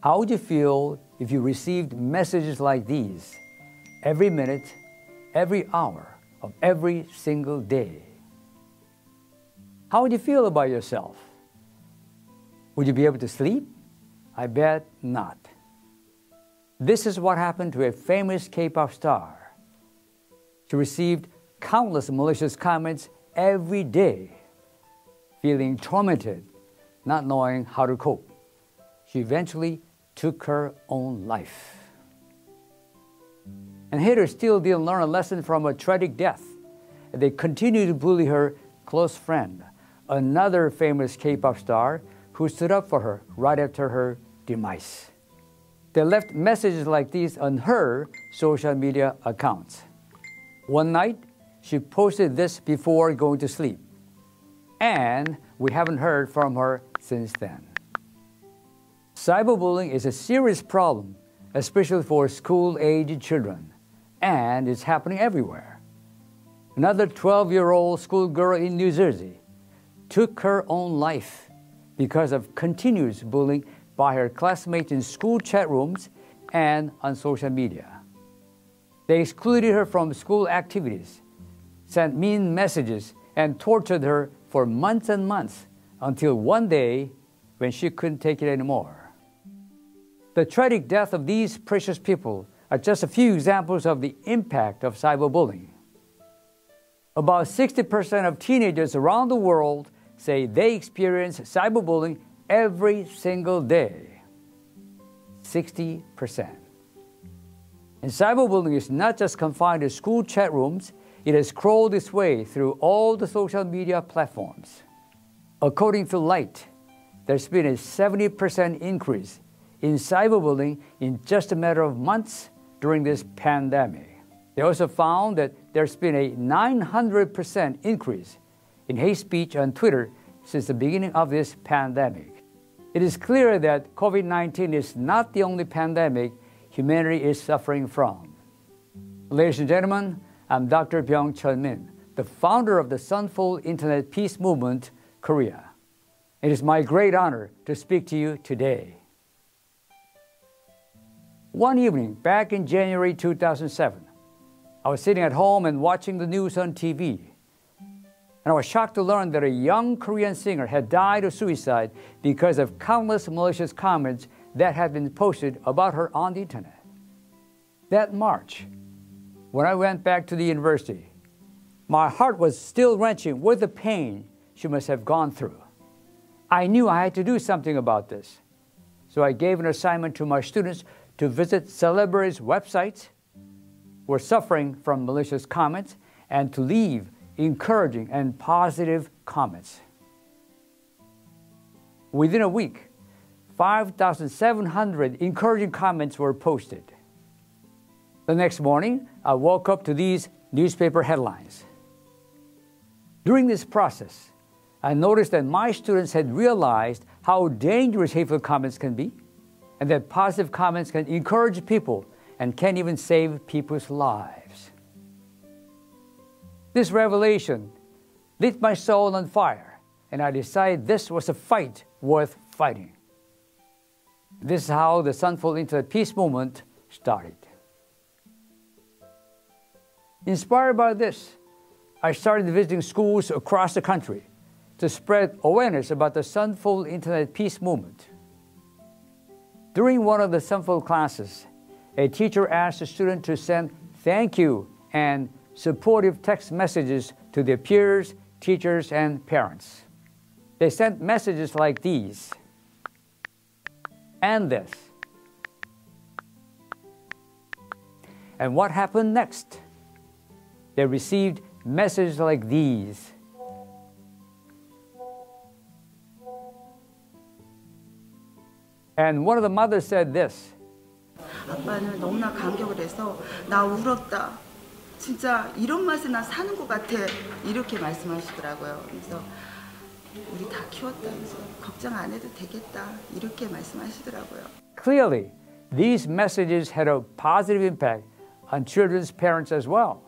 How would you feel if you received messages like these every minute, every hour of every single day? How would you feel about yourself? Would you be able to sleep? I bet not. This is what happened to a famous K-pop star. She received countless malicious comments every day, feeling tormented, not knowing how to cope. She eventually took her own life. And haters still didn't learn a lesson from her tragic death. They continued to bully her close friend, another famous K-pop star who stood up for her right after her demise. They left messages like these on her social media accounts. One night, she posted this before going to sleep, and we haven't heard from her since then. Cyberbullying is a serious problem, especially for school-aged children, and it's happening everywhere. Another 12-year-old schoolgirl in New Jersey took her own life because of continuous bullying by her classmates in school chat rooms and on social media. They excluded her from school activities, sent mean messages, and tortured her for months and months until one day when she couldn't take it anymore. The tragic death of these precious people are just a few examples of the impact of cyberbullying. About 60% of teenagers around the world say they experience cyberbullying every single day. 60%. And cyberbullying is not just confined to school chat rooms, it has crawled its way through all the social media platforms. According to Light, there's been a 70% increase in cyberbullying in just a matter of months during this pandemic. They also found that there's been a 900% increase in hate speech on Twitter since the beginning of this pandemic. It is clear that COVID-19 is not the only pandemic humanity is suffering from. Ladies and gentlemen, I'm Dr. Byoung-chul Min, the founder of the SUNFULL Internet Peace Movement, Korea. It is my great honor to speak to you today. One evening, back in January 2007, I was sitting at home and watching the news on TV. And I was shocked to learn that a young Korean singer had died of suicide because of countless malicious comments that had been posted about her on the internet. That March, when I went back to the university, my heart was still wrenching with the pain she must have gone through. I knew I had to do something about this. So I gave an assignment to my students to visit celebrities' websites who were suffering from malicious comments and to leave encouraging and positive comments. Within a week, 5,700 encouraging comments were posted. The next morning, I woke up to these newspaper headlines. During this process, I noticed that my students had realized how dangerous hateful comments can be, and that positive comments can encourage people and can even save people's lives. This revelation lit my soul on fire, and I decided this was a fight worth fighting. This is how the SUNFULL Internet Peace Movement started. Inspired by this, I started visiting schools across the country to spread awareness about the SUNFULL Internet Peace Movement. During one of the SUNFULL classes, a teacher asked a student to send thank you and supportive text messages to their peers, teachers, and parents. They sent messages like these, and this. And what happened next? They received messages like these. And one of the mothers said this. 아빠는 너무나 감격을 해서 나 울었다. 진짜 이런 맛에 나 사는 것 같아. 이렇게 말씀하시더라고요. 그래서 우리 다 키웠다면서 걱정 안 해도 되겠다. 이렇게 말씀하시더라고요. Clearly, these messages had a positive impact on children's parents as well.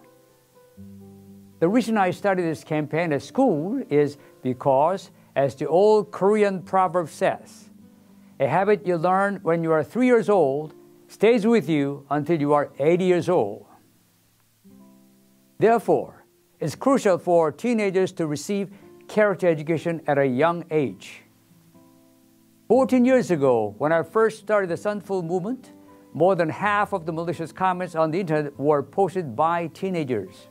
The reason I started this campaign at school is because, as the old Korean proverb says, a habit you learn when you are 3 years old stays with you until you are 80 years old. Therefore, it's crucial for teenagers to receive character education at a young age. 14 years ago, when I first started the SUNFULL movement, more than half of the malicious comments on the internet were posted by teenagers.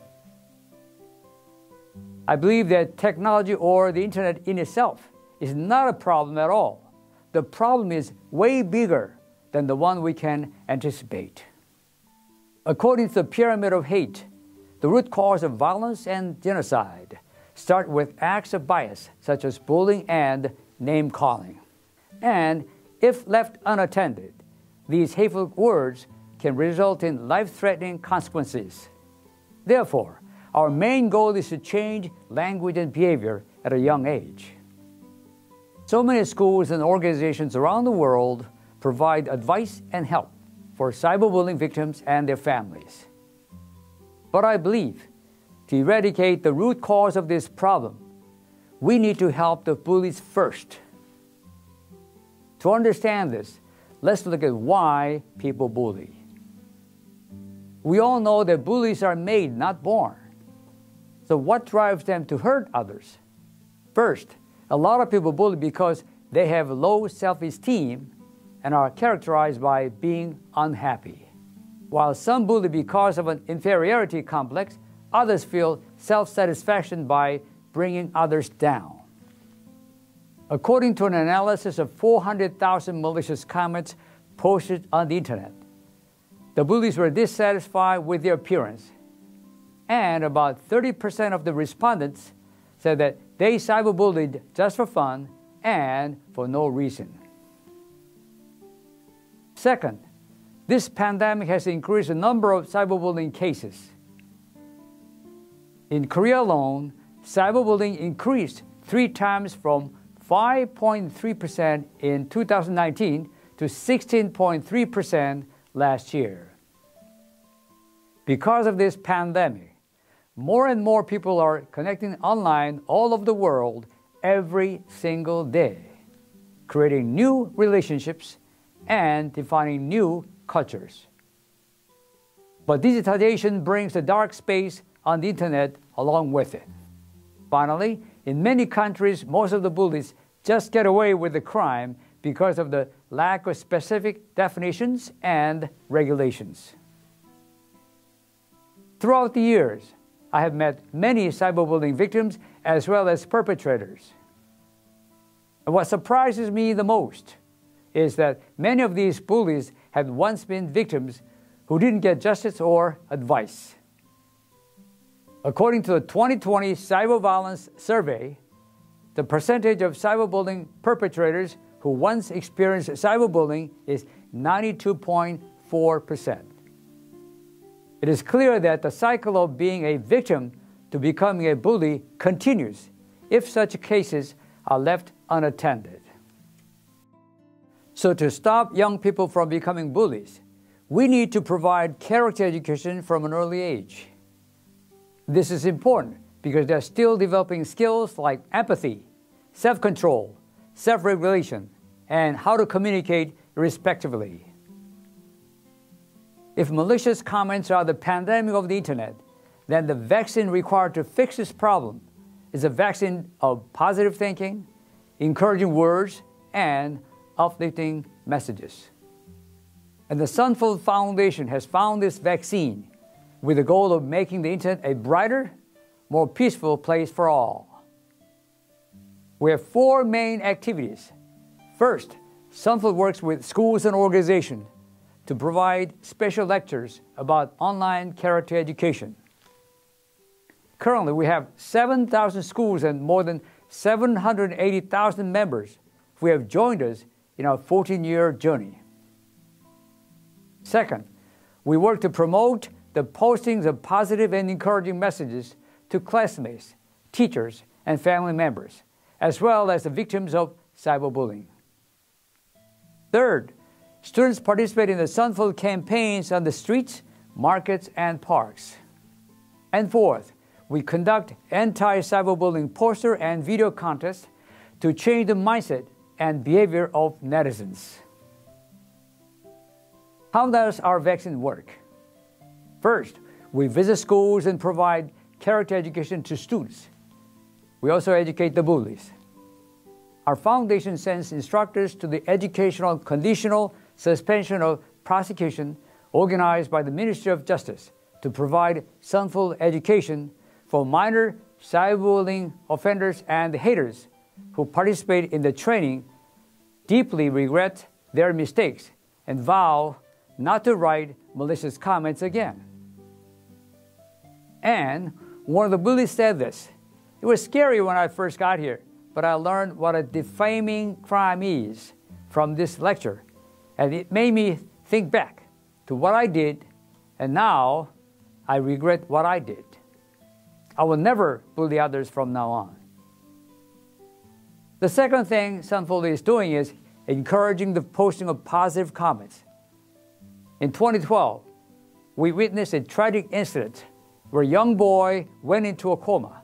I believe that technology or the internet in itself is not a problem at all. The problem is way bigger than the one we can anticipate. According to the pyramid of hate, the root cause of violence and genocide start with acts of bias such as bullying and name-calling. And if left unattended, these hateful words can result in life-threatening consequences. Therefore, our main goal is to change language and behavior at a young age. So many schools and organizations around the world provide advice and help for cyberbullying victims and their families. But I believe to eradicate the root cause of this problem, we need to help the bullies first. To understand this, let's look at why people bully. We all know that bullies are made, not born. So what drives them to hurt others? First, a lot of people bully because they have low self-esteem and are characterized by being unhappy. While some bully because of an inferiority complex, others feel self-satisfaction by bringing others down. According to an analysis of 400,000 malicious comments posted on the internet, the bullies were dissatisfied with their appearance, and about 30% of the respondents said that they cyberbullied just for fun and for no reason. Second, this pandemic has increased the number of cyberbullying cases. In Korea alone, cyberbullying increased 3 times from 5.3% in 2019 to 16.3% last year. Because of this pandemic, more and more people are connecting online all over the world every single day, creating new relationships and defining new cultures. But digitization brings the dark space on the internet along with it. Finally, in many countries, most of the bullies just get away with the crime because of the lack of specific definitions and regulations. Throughout the years, I have met many cyberbullying victims as well as perpetrators. And what surprises me the most is that many of these bullies had once been victims who didn't get justice or advice. According to the 2020 Cyber Violence Survey, the percentage of cyberbullying perpetrators who once experienced cyberbullying is 92.4%. It is clear that the cycle of being a victim to becoming a bully continues if such cases are left unattended. So to stop young people from becoming bullies, we need to provide character education from an early age. This is important because they're still developing skills like empathy, self-control, self-regulation, and how to communicate respectively. If malicious comments are the pandemic of the internet, then the vaccine required to fix this problem is a vaccine of positive thinking, encouraging words, and uplifting messages. And the SUNFULL Foundation has found this vaccine with the goal of making the internet a brighter, more peaceful place for all. We have 4 main activities. First, SUNFULL works with schools and organizations to provide special lectures about online character education. Currently, we have 7,000 schools and more than 780,000 members who have joined us in our 14-year journey. Second, we work to promote the postings of positive and encouraging messages to classmates, teachers, and family members, as well as the victims of cyberbullying. Third, students participate in the SUNFULL campaigns on the streets, markets, and parks. And fourth, we conduct anti-cyberbullying poster and video contests to change the mindset and behavior of netizens. How does our vaccine work? First, we visit schools and provide character education to students. We also educate the bullies. Our foundation sends instructors to the Educational Conditional Suspension of Prosecution organized by the Ministry of Justice to provide SUNFULL education for minor cyberbullying offenders and haters who participate in the training, deeply regret their mistakes, and vow not to write malicious comments again. And one of the bullies said this: "It was scary when I first got here, but I learned what a defaming crime is from this lecture, and it made me think back to what I did, and now I regret what I did. I will never bully others from now on." The second thing SUNFULL is doing is encouraging the posting of positive comments. In 2012, we witnessed a tragic incident where a young boy went into a coma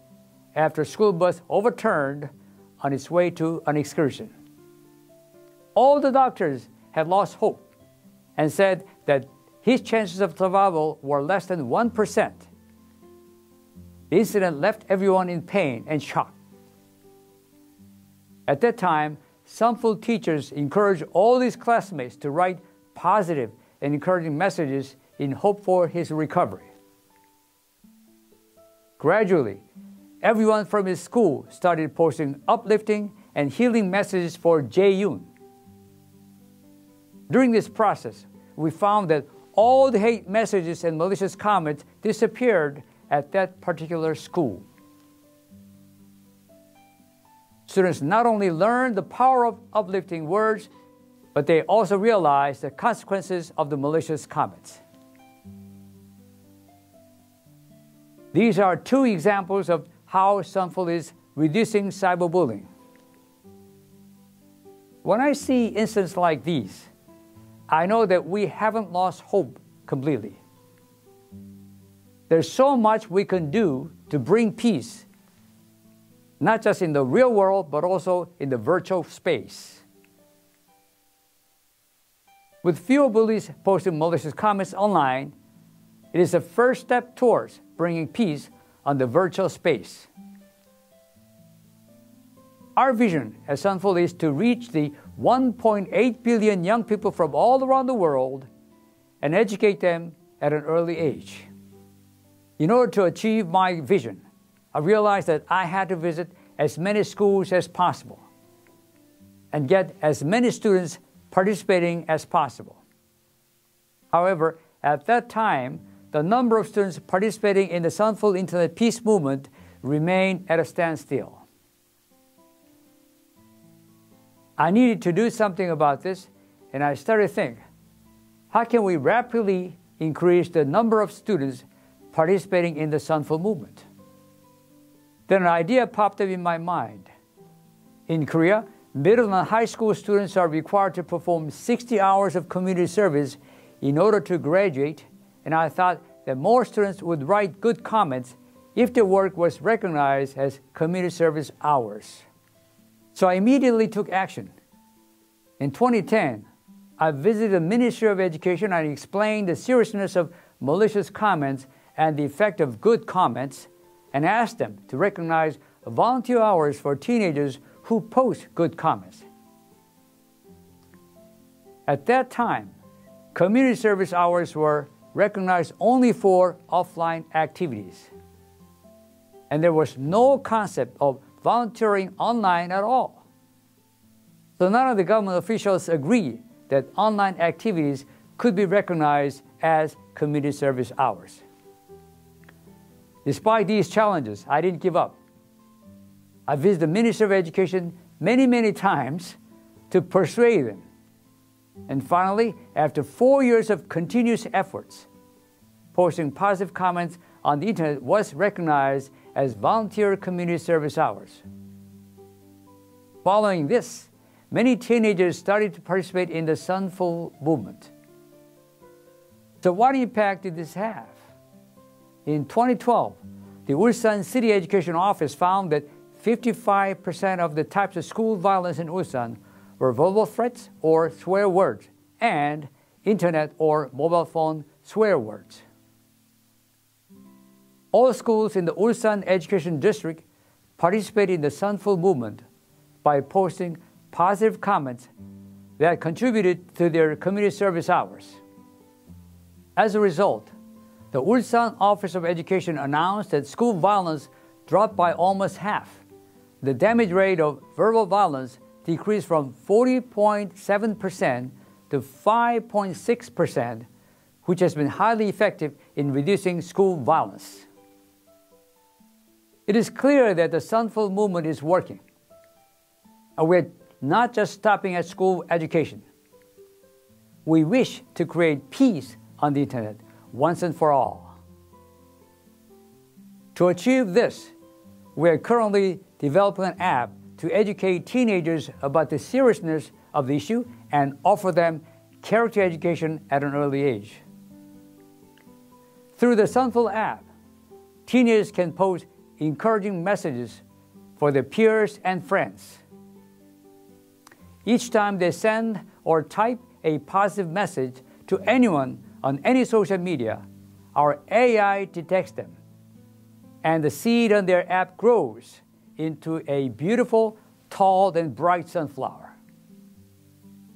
after a school bus overturned on its way to an excursion. All the doctors had lost hope and said that his chances of survival were less than 1%. The incident left everyone in pain and shock. At that time, SUNFULL teachers encouraged all his classmates to write positive and encouraging messages in hope for his recovery. Gradually, everyone from his school started posting uplifting and healing messages for Jae-yoon. During this process, we found that all the hate messages and malicious comments disappeared at that particular school. Students not only learned the power of uplifting words, but they also realized the consequences of the malicious comments. These are two examples of how SUNFULL is reducing cyberbullying. When I see incidents like these, I know that we haven't lost hope completely. There's so much we can do to bring peace, not just in the real world, but also in the virtual space. With fewer bullies posting malicious comments online, it is a first step towards bringing peace on the virtual space. Our vision at SUNFULL is to reach the 1.8 billion young people from all around the world and educate them at an early age. In order to achieve my vision, I realized that I had to visit as many schools as possible and get as many students participating as possible. However, at that time, the number of students participating in the SUNFULL Internet Peace Movement remained at a standstill. I needed to do something about this, and I started to think, how can we rapidly increase the number of students participating in the SUNFULL movement? Then an idea popped up in my mind. In Korea, middle and high school students are required to perform 60 hours of community service in order to graduate, and I thought that more students would write good comments if their work was recognized as community service hours. So I immediately took action. In 2010, I visited the Ministry of Education and explained the seriousness of malicious comments and the effect of good comments, and asked them to recognize volunteer hours for teenagers who post good comments. At that time, community service hours were recognized only for offline activities, and there was no concept of volunteering online at all. So none of the government officials agreed that online activities could be recognized as community service hours. Despite these challenges, I didn't give up. I visited the Ministry of Education many times to persuade them. And finally, after 4 years of continuous efforts, posting positive comments on the internet was recognized as volunteer community service hours. Following this, many teenagers started to participate in the SUNFULL movement. So what impact did this have? In 2012, the Ulsan City Education Office found that 55% of the types of school violence in Ulsan were verbal threats or swear words, and internet or mobile phone swear words. All schools in the Ulsan Education District participated in the SUNFULL movement by posting positive comments that contributed to their community service hours. As a result, the Ulsan Office of Education announced that school violence dropped by almost half. The damage rate of verbal violence decreased from 40.7% to 5.6%, which has been highly effective in reducing school violence. It is clear that the SUNFULL movement is working. And we're not just stopping at school education. We wish to create peace on the internet once and for all. To achieve this, we are currently developing an app to educate teenagers about the seriousness of the issue and offer them character education at an early age. Through the SUNFULL app, teenagers can post encouraging messages for their peers and friends. Each time they send or type a positive message to anyone on any social media, our AI detects them, and the seed on their app grows into a beautiful, tall, and bright sunflower.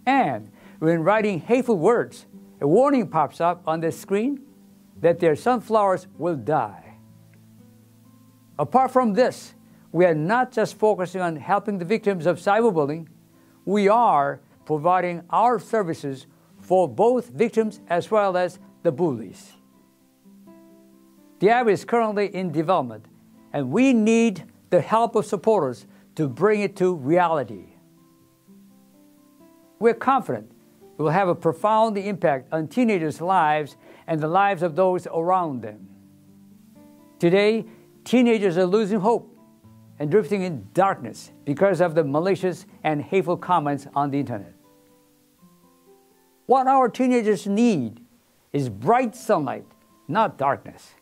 And when writing hateful words, a warning pops up on the screen that their sunflowers will die. Apart from this, we are not just focusing on helping the victims of cyberbullying, we are providing our services for both victims as well as the bullies. The app is currently in development, and we need the help of supporters to bring it to reality. We're confident it will have a profound impact on teenagers' lives and the lives of those around them. Today, teenagers are losing hope and drifting in darkness because of the malicious and hateful comments on the internet. What our teenagers need is bright sunlight, not darkness.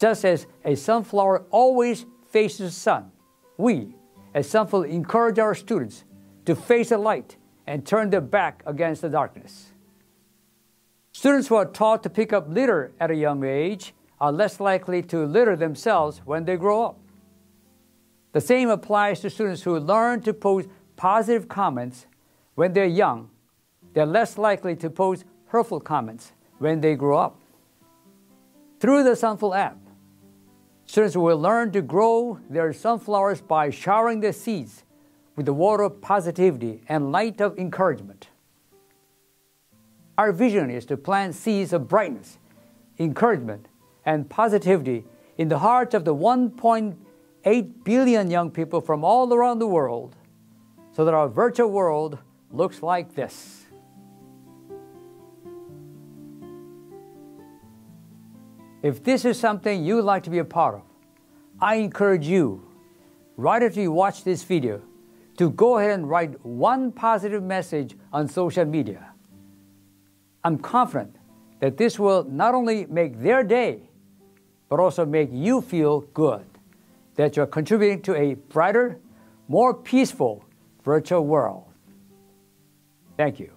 Just as a sunflower always faces the sun, we, as SUNFULL, encourage our students to face the light and turn their back against the darkness. Students who are taught to pick up litter at a young age are less likely to litter themselves when they grow up. The same applies to students who learn to post positive comments when they're young. They're less likely to post hurtful comments when they grow up. Through the SUNFULL app, students will learn to grow their sunflowers by showering their seeds with the water of positivity and light of encouragement. Our vision is to plant seeds of brightness, encouragement, and positivity in the hearts of the 1.8 billion young people from all around the world, so that our virtual world looks like this. If this is something you'd like to be a part of, I encourage you, right after you watch this video, to go ahead and write one positive message on social media. I'm confident that this will not only make their day, but also make you feel good, that you're contributing to a brighter, more peaceful virtual world. Thank you.